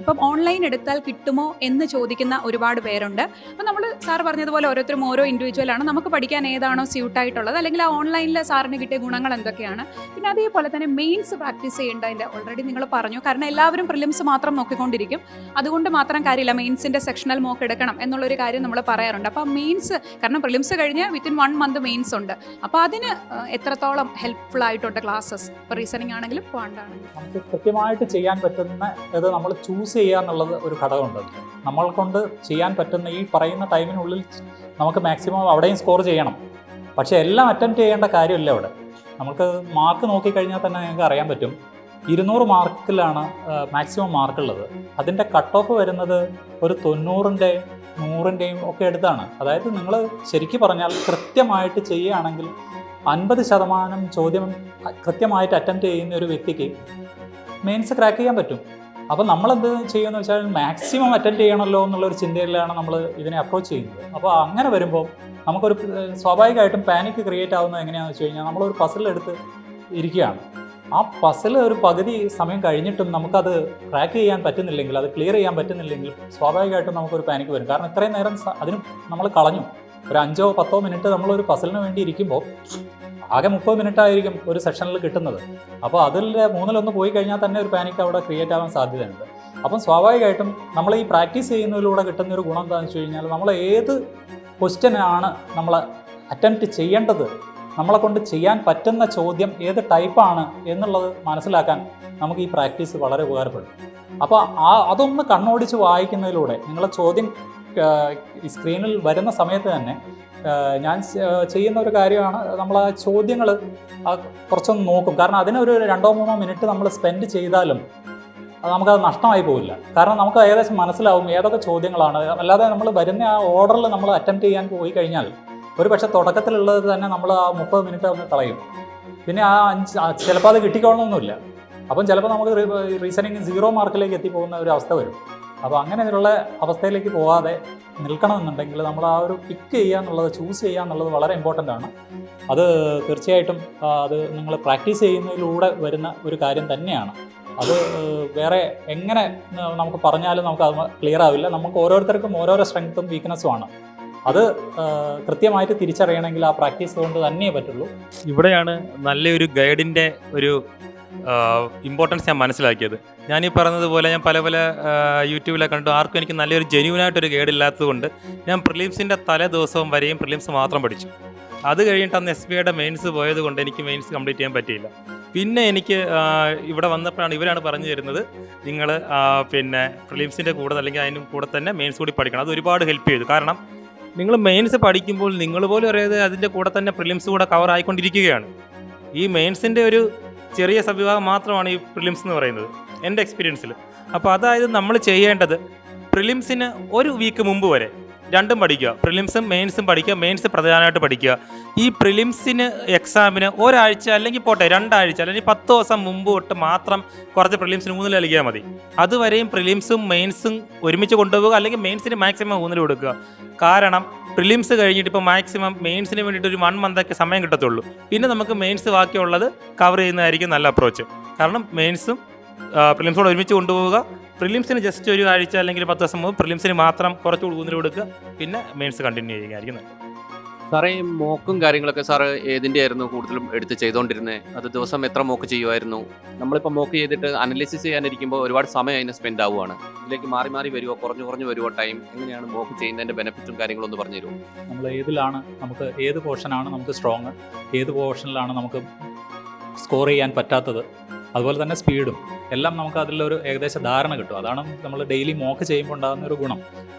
ഇപ്പം ഓൺലൈൻ എടുത്താൽ കിട്ടുമോ എന്ന് ചോദിക്കുന്ന ഒരുപാട് പേരുണ്ട്. അപ്പോൾ നമ്മൾ സാർ പറഞ്ഞതുപോലെ ഓരോരുത്തരും ഓരോ ഇൻഡിവിജ്വലാണ്. നമുക്ക് പഠിക്കാൻ ഏതാണോ സ്യൂട്ടായിട്ടുള്ളത്, അല്ലെങ്കിൽ ആ ഓൺലൈനിൽ സാറിന് കിട്ടിയ ഗുണങ്ങൾ എന്തൊക്കെയാണ്. പിന്നെ അതേപോലെ തന്നെ മെയിൻസ് പ്രാക്ടീസ് ചെയ്യേണ്ടതിൻ്റെ ഓൾറെഡി നിങ്ങൾ പറഞ്ഞു. കാരണം എല്ലാവരും പ്രിലിംസ് മാത്രം നോക്കിക്കൊണ്ടിരിക്കും. അതുകൊണ്ട് മാത്രം കാര്യമില്ല, മെയിൻസിൻ്റെ സെക്ഷണൽ മോക്ക് എടുക്കണം എന്നുള്ളൊരു കാര്യം നമ്മൾ പറയാറുണ്ട്. അപ്പോൾ മെയിൻസ്, കാരണം പ്രിലിംസ് കഴിഞ്ഞ് വിത്തിൻ 1 മന്ത് മെയിൻസ് ഉണ്ട്. അപ്പോൾ അതിന് എത്രത്തോളം ഹെൽപ്ഫുൾ ആയിട്ടുണ്ട് ക്ലാസ്സസ്? ഇപ്പോൾ റീസണിങ് ആണെങ്കിലും ക്വാണ്ടാണെങ്കിലും നമുക്ക് കൃത്യമായിട്ട് ചെയ്യാൻ പറ്റുന്ന ഇത് നമ്മൾ ചൂസ് ചെയ്യുക എന്നുള്ളത് ഒരു ഘടകമുണ്ട്. നമ്മൾ കൊണ്ട് ചെയ്യാൻ പറ്റുന്ന ഈ പറയുന്ന ടൈമിനുള്ളിൽ നമുക്ക് മാക്സിമം അവിടെയും സ്കോർ ചെയ്യണം. പക്ഷേ എല്ലാം അറ്റംപ്റ്റ് ചെയ്യേണ്ട കാര്യമില്ല. അവിടെ നമുക്ക് മാർക്ക് നോക്കിക്കഴിഞ്ഞാൽ തന്നെ നിങ്ങൾക്ക് അറിയാൻ പറ്റും 200 മാർക്കിലാണ് മാക്സിമം മാർക്കുള്ളത്. അതിൻ്റെ കട്ട് ഓഫ് വരുന്നത് ഒരു 90-ൻ്റെയും 100-ൻ്റെയും ഒക്കെ അടുത്താണ്. അതായത് നിങ്ങൾ ശരിക്കും പറഞ്ഞാൽ കൃത്യമായിട്ട് ചെയ്യുകയാണെങ്കിൽ 50% ചോദ്യം കൃത്യമായിട്ട് അറ്റംപ്റ്റ് ചെയ്യുന്ന ഒരു വ്യക്തിക്ക് മെയിൻസ് ക്രാക്ക് ചെയ്യാൻ പറ്റും. അപ്പോൾ നമ്മളെന്ത് ചെയ്യുമെന്ന് വെച്ചാൽ മാക്സിമം അറ്റൻഡ് ചെയ്യണമല്ലോ എന്നുള്ളൊരു ചിന്തയിലാണ് നമ്മൾ ഇതിനെ അപ്രോച്ച് ചെയ്യുന്നത്. അപ്പോൾ അങ്ങനെ വരുമ്പോൾ നമുക്കൊരു സ്വാഭാവികമായിട്ടും പാനിക് ക്രിയേറ്റ് ആവുന്നത് എങ്ങനെയാണെന്ന് വെച്ച് കഴിഞ്ഞാൽ നമ്മളൊരു പസിലെടുത്ത് ഇരിക്കുകയാണ്. ആ പസിൽ ഒരു പകുതി സമയം കഴിഞ്ഞിട്ടും നമുക്കത് ക്രാക്ക് ചെയ്യാൻ പറ്റുന്നില്ലെങ്കിൽ, അത് ക്ലിയർ ചെയ്യാൻ പറ്റുന്നില്ലെങ്കിൽ സ്വാഭാവികമായിട്ടും നമുക്കൊരു പാനിക് വരും. കാരണം ഇത്രയും നേരം അതിന് നമ്മൾ കളഞ്ഞു. ഒരു 5-10 മിനിറ്റ് നമ്മളൊരു പസിലിന് വേണ്ടി ഇരിക്കുമ്പോൾ ആകെ 30 മിനിറ്റ് ആയിരിക്കും ഒരു സെഷനിൽ കിട്ടുന്നത്. അപ്പോൾ അതിൽ 3-1 പോയി കഴിഞ്ഞാൽ തന്നെ ഒരു പാനിക് അവിടെ ക്രിയേറ്റ് ആവാൻ സാധ്യതയുണ്ട്. അപ്പം സ്വാഭാവികമായിട്ടും നമ്മൾ ഈ പ്രാക്ടീസ് ചെയ്യുന്നതിലൂടെ കിട്ടുന്ന ഒരു ഗുണം എന്താണെന്ന് വെച്ച് കഴിഞ്ഞാൽ നമ്മൾ ഏത് ക്വസ്റ്റ്യനാണ് നമ്മൾ അറ്റംപ്റ്റ് ചെയ്യേണ്ടത്, നമ്മളെ കൊണ്ട് ചെയ്യാൻ പറ്റുന്ന ചോദ്യം ഏത് ടൈപ്പാണ് എന്നുള്ളത് മനസ്സിലാക്കാൻ നമുക്ക് ഈ പ്രാക്ടീസ് വളരെ ഉപകാരപ്പെടും. അപ്പോൾ അതൊന്ന് കണ്ണോടിച്ച് വായിക്കുന്നതിലൂടെ നിങ്ങളെ ചോദ്യം ഈ സ്ക്രീനിൽ വരുന്ന സമയത്ത് തന്നെ ഞാൻ ചെയ്യുന്ന ഒരു കാര്യമാണ്, നമ്മൾ ആ ചോദ്യങ്ങൾ കുറച്ചൊന്ന് നോക്കും. കാരണം അതിനൊരു 2-3 മിനിറ്റ് നമ്മൾ സ്പെൻഡ് ചെയ്താലും നമുക്കത് നഷ്ടമായി പോവില്ല. കാരണം നമുക്ക് ഏകദേശം മനസ്സിലാവും ഏതൊക്കെ ചോദ്യങ്ങളാണ്. അല്ലാതെ നമ്മൾ വരുന്ന ആ ഓർഡറിൽ നമ്മൾ അറ്റംപ്റ്റ് ചെയ്യാൻ പോയി കഴിഞ്ഞാൽ ഒരു പക്ഷേ തുടക്കത്തിലുള്ളത് തന്നെ നമ്മൾ ആ 30 മിനിറ്റ് ഒന്ന് കളയും. പിന്നെ ആ 5 ചിലപ്പോൾ അത് കിട്ടിക്കോളണമെന്നില്ല. അപ്പം ചിലപ്പോൾ നമുക്ക് റീസണിങ് 0 മാർക്കിലേക്ക് എത്തിപ്പോകുന്ന ഒരു അവസ്ഥ വരും. അപ്പോൾ അങ്ങനെയുള്ള അവസ്ഥയിലേക്ക് പോകാതെ നിൽക്കണമെന്നുണ്ടെങ്കിൽ നമ്മൾ ആ ഒരു പിക്ക് ചെയ്യുക എന്നുള്ളത്, ചൂസ് ചെയ്യുക എന്നുള്ളത് വളരെ ഇമ്പോർട്ടൻ്റ് ആണ്. അത് തീർച്ചയായിട്ടും അത് നിങ്ങൾ പ്രാക്ടീസ് ചെയ്യുന്നതിലൂടെ വരുന്ന ഒരു കാര്യം തന്നെയാണ്. അത് വേറെ എങ്ങനെ നമുക്ക് പറഞ്ഞാലും നമുക്ക് അത് ക്ലിയർ ആവില്ല. നമുക്ക് ഓരോരുത്തർക്കും ഓരോരോ സ്ട്രെങ്ത്തും വീക്ക്നെസ്സുമാണ്. അത് കൃത്യമായിട്ട് തിരിച്ചറിയണമെങ്കിൽ ആ പ്രാക്ടീസ് കൊണ്ട് തന്നെയേ പറ്റുള്ളൂ. ഇവിടെയാണ് നല്ലൊരു ഗൈഡിൻ്റെ ഒരു ഇമ്പോർട്ടൻസ് ഞാൻ മനസ്സിലാക്കിയത്. ഞാനീ പറഞ്ഞതുപോലെ ഞാൻ പല യൂട്യൂബിലൊക്കെ കണ്ടു, ആർക്കും എനിക്ക് നല്ലൊരു ജെന്യൂനായിട്ടൊരു ഗൈഡ് ഇല്ലാത്തതുകൊണ്ട് ഞാൻ പ്രിലിംസിൻ്റെ തലേ ദിവസവും വരെയും പ്രിലിംസ് മാത്രം പഠിച്ചു. അത് കഴിഞ്ഞിട്ട് അന്ന് SBIയുടെ മെയിൻസ് പോയത് കൊണ്ട് എനിക്ക് മെയിൻസ് കംപ്ലീറ്റ് ചെയ്യാൻ പറ്റിയില്ല. പിന്നെ എനിക്ക് ഇവിടെ വന്നപ്പോഴാണ് ഇവരാണ് പറഞ്ഞു തരുന്നത് നിങ്ങൾ പിന്നെ പ്രിലിംസിൻ്റെ കൂടെ അല്ലെങ്കിൽ അതിനും കൂടെ തന്നെ മെയിൻസ് കൂടി പഠിക്കണം. അത് ഒരുപാട് ഹെൽപ്പ് ചെയ്തു. കാരണം നിങ്ങൾ മെയിൻസ് പഠിക്കുമ്പോൾ നിങ്ങൾ പോലും അറിയാതെ അതിൻ്റെ കൂടെ തന്നെ പ്രിലിംസ് കൂടെ കവർ ആയിക്കൊണ്ടിരിക്കുകയാണ്. ഈ മെയിൻസിൻ്റെ ഒരു ചെറിയ സവിഭാഗം മാത്രമാണ് ഈ പ്രിലിംസ് എന്ന് പറയുന്നത് എൻ്റെ എക്സ്പീരിയൻസിൽ. അപ്പോൾ അതായത് നമ്മൾ ചെയ്യേണ്ടത് പ്രിലിംസിന് ഒരു വീക്ക് മുമ്പ് വരെ രണ്ടും പഠിക്കുക, പ്രിലിംസും മെയിൻസും പഠിക്കുക. മെയിൻസ് പ്രധാനമായിട്ട് പഠിക്കുക. ഈ പ്രിലിംസിന് എക്സാമിന് ഒരാഴ്ച അല്ലെങ്കിൽ പോട്ടെ 2 ആഴ്ച അല്ലെങ്കിൽ 10 ദിവസം മുമ്പ് തൊട്ട് മാത്രം കുറച്ച് പ്രിലിംസിന് ഊന്നൽ നൽകിയാൽ മതി. അതുവരെയും പ്രിലിംസും മെയിൻസും ഒരുമിച്ച് കൊണ്ടുപോകുക, അല്ലെങ്കിൽ മെയിൻസിന് മാക്സിമം ഊന്നൽ കൊടുക്കുക. കാരണം പ്രിലിംസ് കഴിഞ്ഞിട്ട് ഇപ്പോൾ മാക്സിമം മെയിൻസിന് വേണ്ടിയിട്ട് ഒരു 1 മന്തൊക്കെ സമയം കിട്ടത്തുള്ളൂ. പിന്നെ നമുക്ക് മെയിൻസ് ബാക്കിയുള്ളത് കവർ ചെയ്യുന്നതായിരിക്കും നല്ല അപ്രോച്ച്. കാരണം മെയിൻസും പ്രിലിംസോട് ഒരുമിച്ച് കൊണ്ടുപോവുക. പ്രിലിംസിന് ജസ്റ്റ് ഒരു ആഴ്ച അല്ലെങ്കിൽ 10 ദിവസം മുമ്പ് പ്രിലിംസിന് മാത്രം കുറച്ചുകൂടി ഊന്നൽ കൊടുക്കുക. പിന്നെ മെയിൻസ് കണ്ടിന്യൂ ചെയ്യുകയായിരിക്കും നല്ലത്. സാറേ, ഈ മോക്കും കാര്യങ്ങളൊക്കെ സാറ് ഏതിൻ്റെ ആയിരുന്നു കൂടുതലും എടുത്ത് ചെയ്തുകൊണ്ടിരുന്നത്? അത് ദിവസം എത്ര മോക്ക് ചെയ്യുമായിരുന്നു? നമ്മളിപ്പോൾ മോക്ക് ചെയ്തിട്ട് അനലിസിസ് ചെയ്യാനിരിക്കുമ്പോൾ ഒരുപാട് സമയം അതിന് സ്പെൻഡ് ആവുകയാണ്. ഇതിലേക്ക് മാറി മാറി വരുമോ, കുറഞ്ഞു വരുമോ ടൈം? എങ്ങനെയാണ് മോക്ക് ചെയ്യുന്നതിൻ്റെ ബെനിഫിറ്റും കാര്യങ്ങളും ഒന്ന് പറഞ്ഞു തരുമോ? നമ്മൾ ഏതിലാണ് നമുക്ക് ഏത് പോർഷനാണ് നമുക്ക് സ്ട്രോങ്, ഏത് പോർഷനിലാണ് നമുക്ക് സ്കോർ ചെയ്യാൻ പറ്റാത്തത്, അതുപോലെ തന്നെ സ്പീഡും എല്ലാം നമുക്ക് അതിലൊരു ഏകദേശ ധാരണ കിട്ടും. അതാണ് നമ്മൾ ഡെയിലി മോക്ക് ചെയ്യുമ്പോൾ ഉണ്ടാകുന്ന ഒരു ഗുണം.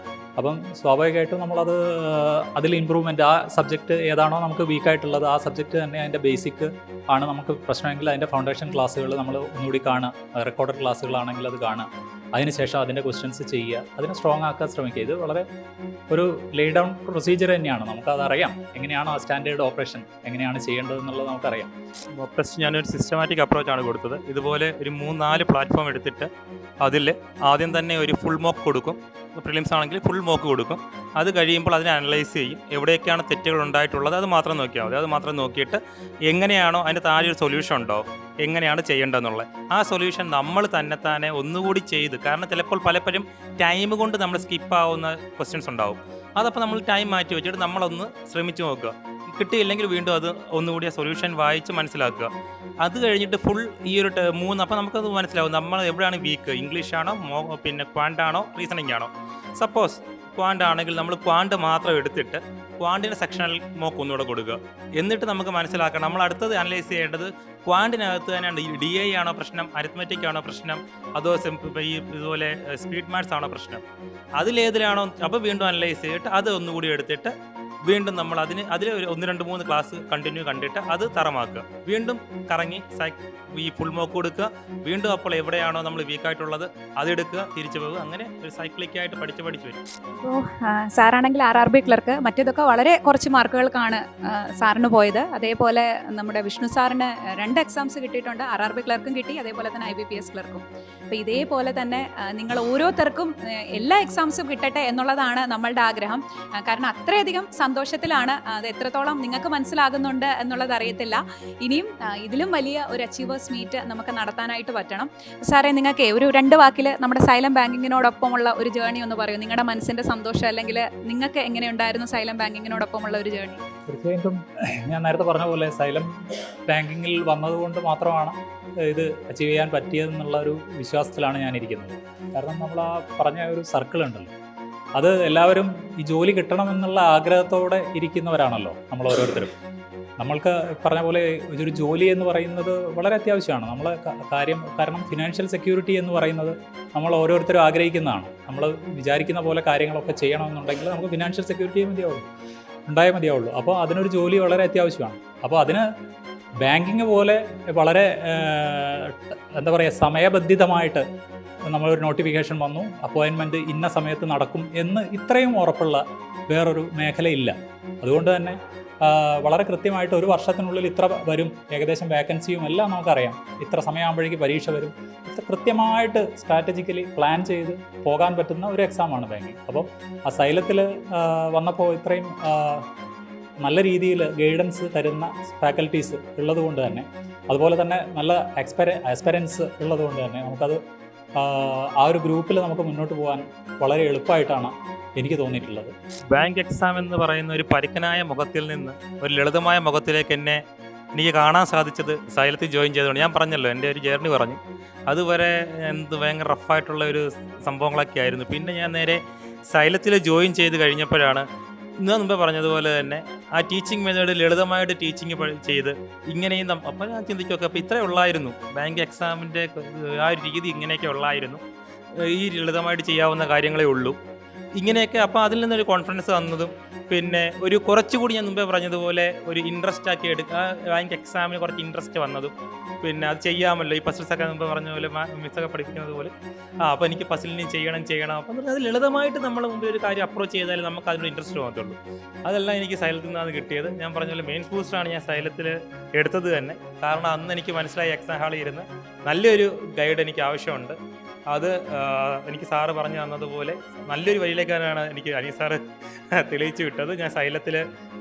അപ്പം സ്വാഭാവികമായിട്ടും നമ്മളത് അതിൽ ഇമ്പ്രൂവ്മെൻറ്റ്, ആ സബ്ജക്റ്റ് ഏതാണോ നമുക്ക് വീക്കായിട്ടുള്ളത് ആ സബ്ജക്റ്റ് തന്നെ അതിൻ്റെ ബേസിക് ആണ് നമുക്ക് പ്രശ്നമെങ്കിൽ അതിൻ്റെ ഫൗണ്ടേഷൻ ക്ലാസ്സുകൾ നമ്മൾ ഒന്നുകൂടി കാണുക, റെക്കോർഡഡ് ക്ലാസ്സുകളാണെങ്കിൽ അത് കാണുക, അതിനുശേഷം അതിൻ്റെ ക്വസ്റ്റ്യൻസ് ചെയ്യുക, അതിനെ സ്ട്രോങ് ആക്കാൻ ശ്രമിക്കുക. ഇത് വളരെ ഒരു ലേ ഡൗൺ പ്രൊസീജിയർ തന്നെയാണ്. നമുക്കതറിയാം എങ്ങനെയാണ് ആ സ്റ്റാൻഡേർഡ് ഓപ്പറേഷൻ എങ്ങനെയാണ് ചെയ്യേണ്ടത് എന്നുള്ളത് നമുക്കറിയാം. മോക്ക് ടെസ്റ്റ് ഞാനൊരു സിസ്റ്റമാറ്റിക് അപ്രോച്ചാണ് കൊടുത്തത്. ഇതുപോലെ ഒരു 3-4 പ്ലാറ്റ്ഫോം എടുത്തിട്ട് അതിൽ ആദ്യം തന്നെ ഒരു ഫുൾ മോക്ക് കൊടുക്കും. പ്രിലിംസ് ആണെങ്കിൽ ഫുൾ മോക്ക് കൊടുക്കും. അത് കഴിയുമ്പോൾ അതിനെ അനലൈസ് ചെയ്യും. എവിടെയൊക്കെയാണ് തെറ്റുകൾ ഉണ്ടായിട്ടുള്ളത് അത് മാത്രം നോക്കിയാൽ മതി. അത് മാത്രം നോക്കിയിട്ട് എങ്ങനെയാണോ അതിൻ്റെ താഴെ ഒരു സൊല്യൂഷൻ ഉണ്ടോ, എങ്ങനെയാണ് ചെയ്യേണ്ടതെന്നുള്ളത് ആ സൊല്യൂഷൻ നമ്മൾ തന്നെ ഒന്നുകൂടി ചെയ്ത്, കാരണം ചിലപ്പോൾ പലപ്പോഴും ടൈം കൊണ്ട് നമ്മൾ സ്കിപ്പാവുന്ന ക്വസ്റ്റ്യൻസ് ഉണ്ടാവും. അതപ്പോൾ നമ്മൾ ടൈം മാറ്റി വെച്ചിട്ട് നമ്മളൊന്ന് ശ്രമിച്ച് നോക്കുക. കിട്ടിയില്ലെങ്കിൽ വീണ്ടും അത് ഒന്നുകൂടി ആ സൊല്യൂഷൻ വായിച്ച് മനസ്സിലാക്കുക. അത് കഴിഞ്ഞിട്ട് ഫുൾ ഈ ഒരു 3 അപ്പോൾ നമുക്കത് മനസ്സിലാവും നമ്മൾ എവിടെയാണ് വീക്ക്. ഇംഗ്ലീഷാണോ, പിന്നെ ക്വാണ്ടാണോ, റീസണിംഗ് ആണോ. സപ്പോസ് ക്വാണ്ട് ആണെങ്കിൽ നമ്മൾ ക്വാണ്ട് മാത്രം എടുത്തിട്ട് ക്വാണ്ടിൻ്റെ സെക്ഷനിൽ മോക്ക് ഒന്നുകൂടെ കൊടുക്കുക. എന്നിട്ട് നമുക്ക് മനസ്സിലാക്കണം നമ്മൾ അടുത്തത് അനലൈസ് ചെയ്യേണ്ടത് ക്വാണ്ടിനകത്ത് തന്നെയാണ് DI ആണോ പ്രശ്നം, അരിത്മെറ്റിക് ആണോ പ്രശ്നം, അതോ ഈ ഇതുപോലെ സ്പീഡ് മാത്സ് ആണോ പ്രശ്നം, അതിലേതിലാണോ. അപ്പോൾ വീണ്ടും അനലൈസ് ചെയ്തിട്ട് അത് ഒന്നുകൂടി എടുത്തിട്ട് വീണ്ടും നമ്മൾ അതിൽ ഒരു 1-2-3 ക്ലാസ് കണ്ടിന്യൂ കണ്ടിട്ട് അത് തറമാക്കുക. വീണ്ടും കറങ്ങി ഈ ഫുൾ മോക്ക് കൊടുക്കുക. വീണ്ടും അപ്പോൾ എവിടെയാണോ നമ്മൾ വീക്കായിട്ടുള്ളത് അതെടുക്കുക, തിരിച്ചു പോകുക. അങ്ങനെ ഒരു സൈക്ലിക്കായിട്ട് പഠിച്ച് വരും. അപ്പോൾ സാറാണെങ്കിൽ RRB ക്ലർക്ക്, മറ്റേതൊക്കെ വളരെ കുറച്ച് മാർക്കുകൾക്കാണ് സാറിന് പോയത്. അതേപോലെ നമ്മുടെ വിഷ്ണു സാറിന് 2 എക്സാംസ് കിട്ടിയിട്ടുണ്ട്. RRB ക്ലർക്കും കിട്ടി, അതേപോലെ തന്നെ IBPS ക്ലർക്കും. അപ്പോൾ ഇതേപോലെ തന്നെ നിങ്ങൾ ഓരോരുത്തർക്കും എല്ലാ എക്സാംസും കിട്ടട്ടെ എന്നുള്ളതാണ് നമ്മളുടെ ആഗ്രഹം. കാരണം അത്രയധികം സന്തോഷത്തിലാണ്. അത് എത്രത്തോളം നിങ്ങൾക്ക് മനസ്സിലാകുന്നുണ്ട് എന്നുള്ളത് അറിയത്തില്ല. ഇനിയും ഇതിലും വലിയ ഒരു അച്ചീവേഴ്സ് മീറ്റ് നമുക്ക് നടത്താനായിട്ട് പറ്റണം. സാറേ, നിങ്ങൾക്ക് ഒരു 2 വാക്കിൽ നമ്മുടെ സൈലം ബാങ്കിങ്ങിനോടൊപ്പമുള്ള ഒരു ജേർണി ഒന്ന് പറയൂ. നിങ്ങളുടെ മനസ്സിൻ്റെ സന്തോഷം, അല്ലെങ്കിൽ നിങ്ങൾക്ക് എങ്ങനെയുണ്ടായിരുന്നു സൈലം ബാങ്കിങ്ങിനോടൊപ്പമുള്ള ഒരു ജേർണി? തീർച്ചയായിട്ടും ഞാൻ നേരത്തെ പറഞ്ഞ പോലെ സൈലം ബാങ്കിങ്ങിൽ വന്നതുകൊണ്ട് മാത്രമാണ് ഇത് അച്ചീവ് ചെയ്യാൻ പറ്റിയതെന്നുള്ള ഒരു വിശ്വാസത്തിലാണ് ഞാനിരിക്കുന്നത്. കാരണം നമ്മൾ ആ പറഞ്ഞ ഒരു സർക്കിൾ ഉണ്ടല്ലോ, അത് എല്ലാവരും ഈ ജോലി കിട്ടണമെന്നുള്ള ആഗ്രഹത്തോടെ ഇരിക്കുന്നവരാണല്ലോ നമ്മൾ ഓരോരുത്തരും. നമ്മൾക്ക് പറഞ്ഞ പോലെ ഒരു ജോലി എന്ന് പറയുന്നത് വളരെ അത്യാവശ്യമാണ്. നമ്മളെ കാരണം ഫിനാൻഷ്യൽ സെക്യൂരിറ്റി എന്ന് പറയുന്നത് നമ്മൾ ഓരോരുത്തരും ആഗ്രഹിക്കുന്നതാണ്. നമ്മൾ വിചാരിക്കുന്ന പോലെ കാര്യങ്ങളൊക്കെ ചെയ്യണമെന്നുണ്ടെങ്കിൽ നമുക്ക് ഫിനാൻഷ്യൽ സെക്യൂരിറ്റി ഉണ്ടായേ മതിയാവുള്ളൂ. അപ്പോൾ അതിനൊരു ജോലി വളരെ അത്യാവശ്യമാണ്. അപ്പോൾ അതിന് ബാങ്കിങ് പോലെ വളരെ എന്താ പറയുക, സമയബന്ധിതമായിട്ട് നമ്മളൊരു നോട്ടിഫിക്കേഷൻ വന്നു, അപ്പോയിൻമെൻറ്റ് ഇന്ന സമയത്ത് നടക്കും എന്ന് ഇത്രയും ഉറപ്പുള്ള വേറൊരു മേഖലയില്ല. അതുകൊണ്ട് തന്നെ വളരെ കൃത്യമായിട്ട് 1 വർഷത്തിനുള്ളിൽ ഇത്ര വരും, ഏകദേശം വേക്കൻസിയും എല്ലാം നമുക്കറിയാം, ഇത്ര സമയമാകുമ്പോഴേക്ക് പരീക്ഷ വരും. ഇത്ര കൃത്യമായിട്ട് സ്ട്രാറ്റജിക്കലി പ്ലാൻ ചെയ്ത് പോകാൻ പറ്റുന്ന ഒരു എക്സാമാണ് ബാങ്കിങ്. അപ്പോൾ ആ സൈലത്തിൽ വന്നപ്പോൾ ഇത്രയും നല്ല രീതിയിൽ ഗൈഡൻസ് തരുന്ന ഫാക്കൽറ്റീസ് ഉള്ളത് കൊണ്ട് തന്നെ, അതുപോലെ തന്നെ നല്ല എക്സ്പെരിയൻസ് ഉള്ളത് കൊണ്ട് തന്നെ നമുക്കത് ആ ഒരു ഗ്രൂപ്പിൽ നമുക്ക് മുന്നോട്ട് പോകാൻ വളരെ എളുപ്പമായിട്ടാണ് എനിക്ക് തോന്നിയിട്ടുള്ളത്. ബാങ്ക് എക്സാം എന്ന് പറയുന്ന ഒരു പരുക്കനായ മുഖത്തിൽ നിന്ന് ഒരു ലളിതമായ മുഖത്തിലേക്ക് എനിക്ക് കാണാൻ സാധിച്ചത് സൈലത്തിൽ ജോയിൻ ചെയ്തുകൊണ്ട്. ഞാൻ പറഞ്ഞല്ലോ എൻ്റെ ഒരു ജേർണി പറഞ്ഞു, അതുവരെ ഭയങ്കര റഫായിട്ടുള്ള ഒരു സംഭവങ്ങളൊക്കെ ആയിരുന്നു. പിന്നെ ഞാൻ നേരെ സൈലത്തിൽ ജോയിൻ ചെയ്ത് കഴിഞ്ഞപ്പോഴാണ് ഇന്ന് മുമ്പേ പറഞ്ഞതുപോലെ തന്നെ ആ ടീച്ചിങ് മെത്തേഡ് ലളിതമായിട്ട് ടീച്ചിങ് ചെയ്ത് ഇങ്ങനെയും അപ്പം ഞാൻ ചിന്തിക്കുകയൊക്കെ അപ്പോൾ ഇത്രയേ ഉള്ളായിരുന്നു ബാങ്ക് എക്സാമിൻ്റെ ആ ഒരു രീതി ഇങ്ങനെയൊക്കെ ഉള്ളായിരുന്നു, ഈ ലളിതമായിട്ട് ചെയ്യാവുന്ന കാര്യങ്ങളേ ഉള്ളൂ ഇങ്ങനെയൊക്കെ. അപ്പോൾ അതിൽ നിന്നൊരു കോൺഫിഡൻസ് വന്നതും പിന്നെ ഒരു കുറച്ചുകൂടി ഞാൻ മുമ്പേ പറഞ്ഞതുപോലെ ഒരു ഇൻട്രസ്റ്റ് ആക്കി എടുക്കുക, ബാങ്ക് എക്സാമിന് കുറച്ച് ഇൻട്രസ്റ്റ് വന്നതും പിന്നെ അത് ചെയ്യാമല്ലോ, ഈ പസിൽസൊക്കെ മുമ്പ് പറഞ്ഞ പോലെ മിസ്സൊക്കെ പഠിക്കുന്നത് പോലെ അപ്പോൾ എനിക്ക് പസിലിന് ചെയ്യണം അപ്പം അത് ലളിതമായിട്ട് നമ്മൾ മുമ്പിൽ ഒരു കാര്യം അപ്രോച്ച് ചെയ്താൽ നമുക്ക് അതിനൊരു ഇൻട്രസ്റ്റ് തോന്നത്തുള്ളൂ. അതെല്ലാം എനിക്ക് സൈലത്തിൽ നിന്നാണ് കിട്ടിയത്. ഞാൻ പറഞ്ഞ പോലെ മെയിൻസ് ബൂസ്റ്ററാണ് ഞാൻ സൈലത്തിൽ എടുത്തത് തന്നെ, കാരണം അന്ന് എനിക്ക് മനസ്സിലായി എക്സാം ഹാളിൽ ഇരുന്ന് നല്ലൊരു ഗൈഡ് എനിക്ക് ആവശ്യമുണ്ട്. അത് എനിക്ക് സാറ് പറഞ്ഞു തന്നതുപോലെ നല്ലൊരു വഴിയിലേക്കാണ് എനിക്ക് അനീസ് സാറ് തെളിയിച്ചു വിട്ടത്. ഞാൻ സൈലത്തിൽ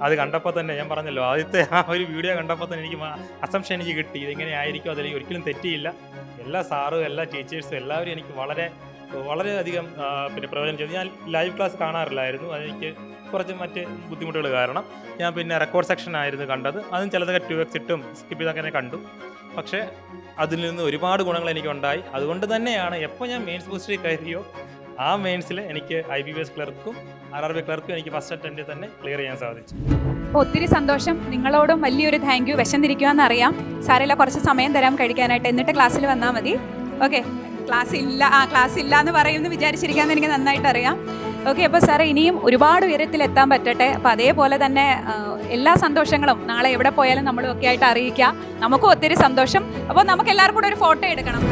അത് കണ്ടപ്പോൾ തന്നെ ഞാൻ പറഞ്ഞല്ലോ, ആദ്യത്തെ ആ ഒരു വീഡിയോ കണ്ടപ്പോൾ തന്നെ എനിക്ക് അസംഷൻ എനിക്ക് കിട്ടി, ഇതെങ്ങനെ ആയിരിക്കും, അതിൽ ഒരിക്കലും തെറ്റിയില്ല. എല്ലാ സാറും എല്ലാ ടീച്ചേഴ്സും എല്ലാവരും എനിക്ക് വളരെയധികം പിന്നെ പ്രയോജനം ചെയ്തു. ഞാൻ ലൈവ് ക്ലാസ് കാണാറില്ലായിരുന്നു, അതെനിക്ക് കുറച്ച് മറ്റ് ബുദ്ധിമുട്ടുകൾ കാരണം ഞാൻ പിന്നെ റെക്കോർഡ് സെക്ഷൻ ആയിരുന്നു കണ്ടത്. അതും ചിലതൊക്കെ 2x ഇട്ടും സ്കിപ്പ് ചെയ്തൊക്കെ തന്നെ കണ്ടു. പക്ഷേ അതിൽ നിന്ന് ഒരുപാട് ഗുണങ്ങൾ എനിക്കുണ്ടായി. അതുകൊണ്ട് തന്നെയാണ് എപ്പോൾ ഞാൻ മെയിൻസ് ബൂസ്റ്ററിൽ കയറിയോ ആ മെയിൻസിൽ എനിക്ക് IBPS ക്ലർക്കും RRB ക്ലർക്കും എനിക്ക് ഫസ്റ്റ് അറ്റംപ്റ്റിൽ തന്നെ ക്ലിയർ ചെയ്യാൻ സാധിച്ചു. അപ്പോൾ ഒത്തിരി സന്തോഷം. നിങ്ങളോടും വലിയൊരു താങ്ക് യു. വിശന്നിരിക്കുമെന്ന് അറിയാം. സാരമില്ല, കുറച്ച് സമയം തരാം കഴിക്കാനായിട്ട്, എന്നിട്ട് ക്ലാസ്സിൽ വന്നാൽ മതി. ഓക്കെ, ക്ലാസ് ഇല്ല എന്ന് പറയുമെന്ന് വിചാരിച്ചിരിക്കാമെന്ന് എനിക്ക് നന്നായിട്ട് അറിയാം. ഓക്കെ, അപ്പോൾ സാറേ ഇനിയും ഒരുപാട് ഉയരത്തിലെത്താൻ പറ്റട്ടെ. അപ്പോൾ അതേപോലെ തന്നെ എല്ലാ സന്തോഷങ്ങളും നാളെ എവിടെ പോയാലും നമ്മളും ഒക്കെ ആയിട്ട് അറിയിക്കുക. നമുക്കും ഒത്തിരി സന്തോഷം. അപ്പോൾ നമുക്ക് എല്ലാവർക്കും കൂടെ ഒരു ഫോട്ടോ എടുക്കണം.